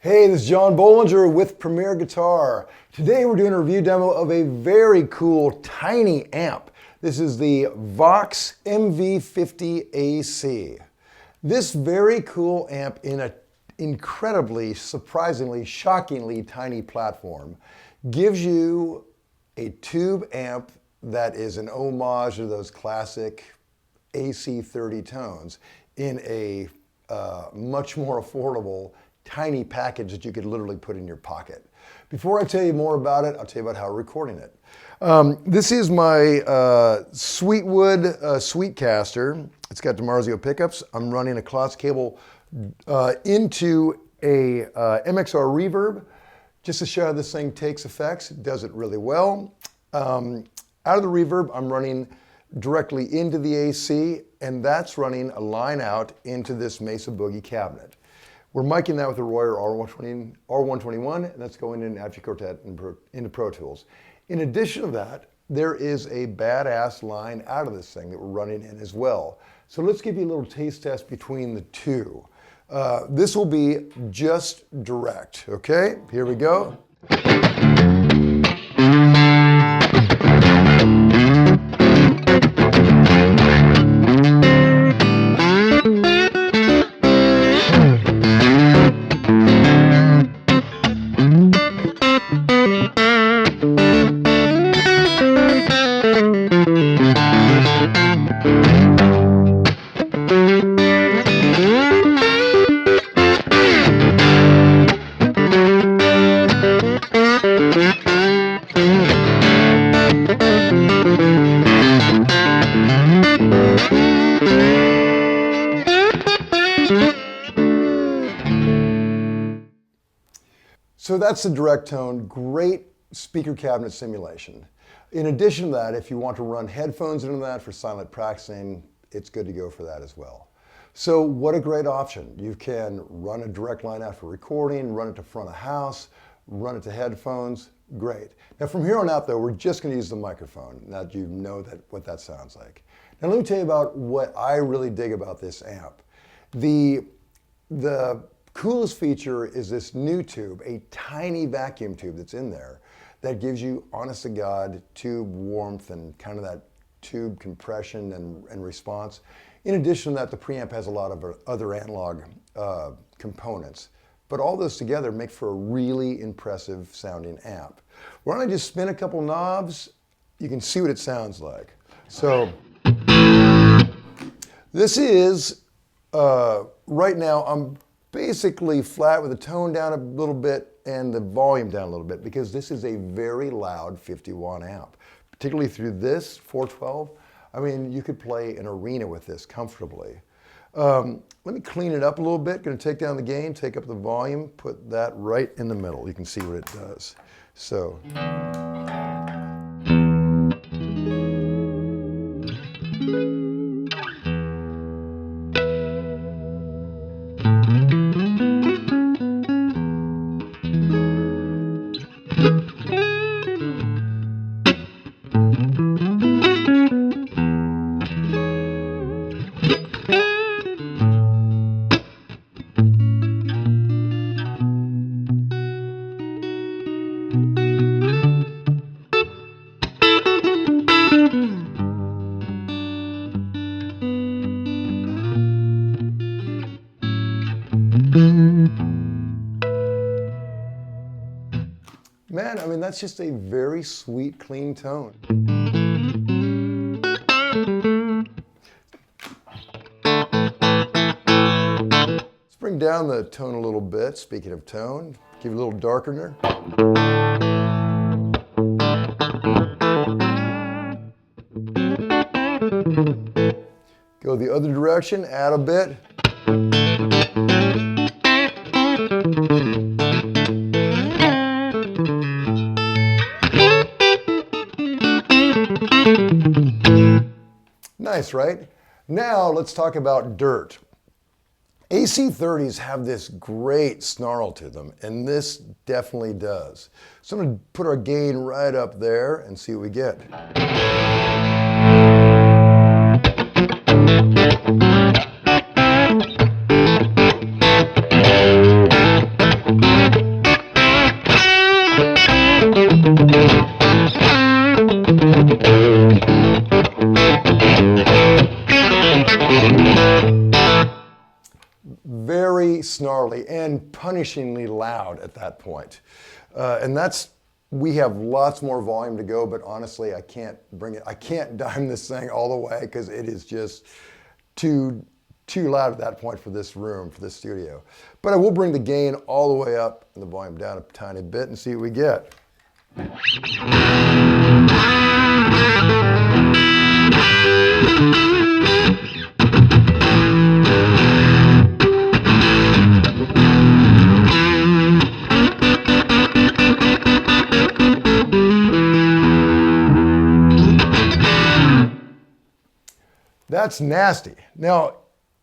Hey, this is John Bollinger with Premier Guitar. Today we're doing a review demo of a very cool tiny amp. This is the Vox MV50 AC. This very cool amp in an incredibly, surprisingly, shockingly tiny platform gives you a tube amp that is an homage to those classic AC 30 tones in a much more affordable tiny package that you could literally put in your pocket. Before I tell you more about it, I'll tell you about how we're recording it. This is my Sweetwood Sweetcaster. It's got DiMarzio pickups. I'm running a Klotz cable into a MXR reverb just to show how this thing takes effects. It does it really well. Out of the reverb, I'm running directly into the AC, and that's running a line out into this Mesa Boogie cabinet. We're micing that with a Royer R121, and that's going in Apogee Quartet into Pro Tools. In addition to that, there is a badass line out of this thing that we're running in as well. So let's give you a little taste test between the two. This will be just direct, okay? Here we go. So that's the direct tone, great speaker cabinet simulation. In addition to that, if you want to run headphones into that for silent practicing, it's good to go for that as well. So what a great option. You can run a direct line out for recording, run it to front of house, run it to headphones, great. Now from here on out though, we're just gonna use the microphone, now that you know what that sounds like. Now let me tell you about what I really dig about this amp. The coolest feature is this Nutube, a tiny vacuum tube that's in there that gives you, honest to God, tube warmth and kind of that tube compression and response. In addition to that, the preamp has a lot of other analog components. But all those together make for a really impressive sounding amp. Why don't I just spin a couple knobs? You can see what it sounds like. So this is, right now, I'm basically flat with the tone down a little bit and the volume down a little bit because this is a very loud 50-watt amp, particularly through this 412. I mean, you could play an arena with this comfortably. Let me clean it up a little bit. Going to take down the gain, take up the volume, put that right in the middle. You can see what it does. So. that's just a very sweet, clean tone. Let's bring down the tone a little bit. Speaking of tone, give it a little darkener. Go the other direction, add a bit. Nice, right? Now let's talk about dirt. AC30s have this great snarl to them, and this definitely does. So I'm going to put our gain right up there and see what we get. Very snarly and punishingly loud at that point. And we have lots more volume to go, but honestly, I can't dime this thing all the way because it is just too loud at that point for this room, for this studio. But I will bring the gain all the way up and the volume down a tiny bit and see what we get. That's nasty. Now,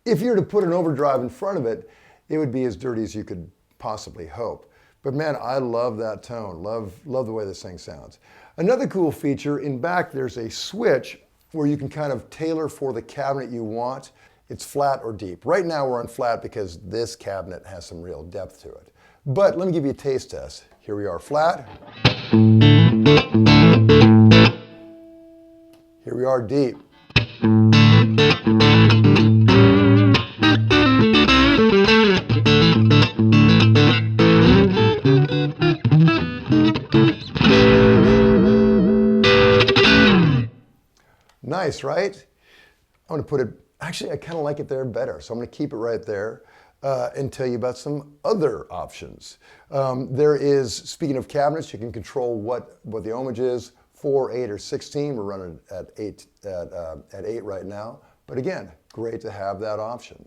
if you were to put an overdrive in front of it, it would be as dirty as you could possibly hope. But man, I love that tone. Love the way this thing sounds. Another cool feature, in back there's a switch where you can kind of tailor for the cabinet you want. It's flat or deep. Right now we're on flat because this cabinet has some real depth to it. But let me give you a taste test. Here we are, flat. Here we are, deep. Nice, right? I'm going to put it, actually I kind of like it there better, so I'm going to keep it right there and tell you about some other options. There is, speaking of cabinets, you can control what the ohmage is, 4, 8, or 16. We're running at 8 right now, but again, great to have that option.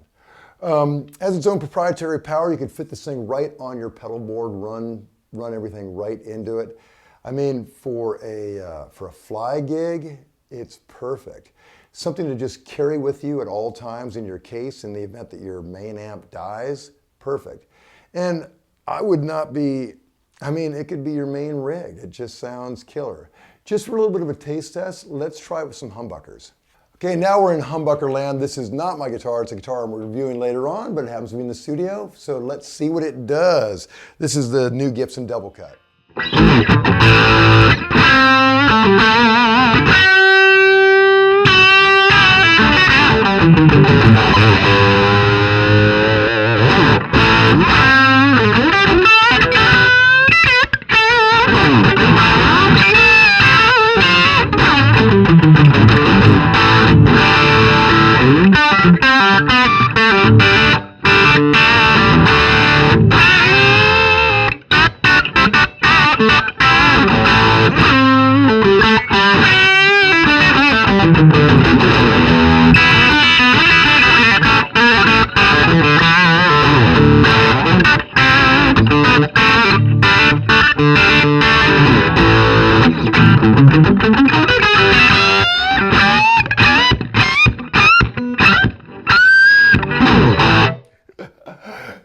Has its own proprietary power. You can fit this thing right on your pedal board, run everything right into it. I mean, for a fly gig, it's perfect. Something to just carry with you at all times in your case in the event that your main amp dies, perfect. And it could be your main rig. It just sounds killer. Just for a little bit of a taste test, let's try it with some humbuckers. Okay, now we're in humbucker land. This is not my guitar, it's a guitar I'm reviewing later on, but it happens to be in the studio, so let's see what it does. This is the new Gibson Double Cut.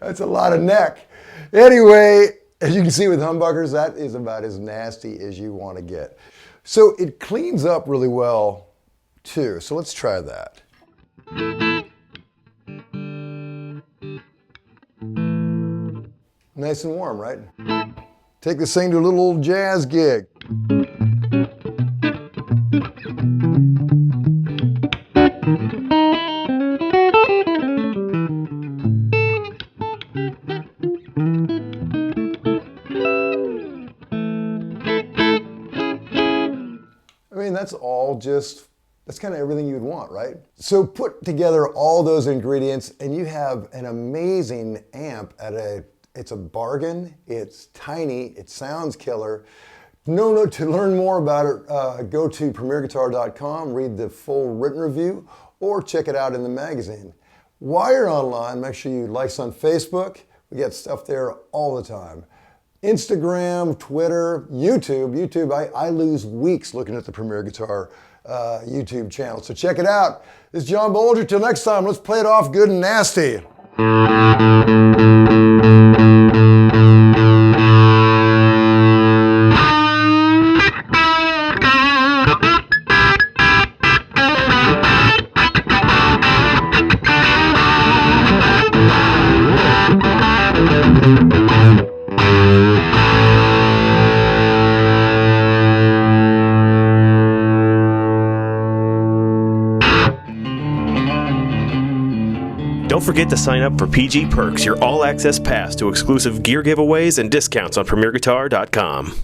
That's a lot of neck. Anyway, as you can see with humbuckers, that is about as nasty as you want to get. So it cleans up really well too. So let's try that. Nice and warm, right? Take this thing to a little old jazz gig. that's all just, that's kind of everything you'd want, right? So put together all those ingredients and you have an amazing amp it's a bargain, it's tiny, it sounds killer. To learn more about it, go to premierguitar.com, read the full written review, or check it out in the magazine. While you're online, make sure you like us on Facebook. We get stuff there all the time. Instagram, Twitter, YouTube. I lose weeks looking at the Premier Guitar YouTube channel. So check it out. This is John Bollinger. Till next time, let's play it off good and nasty. Don't forget to sign up for PG Perks, your all-access pass to exclusive gear giveaways and discounts on PremierGuitar.com.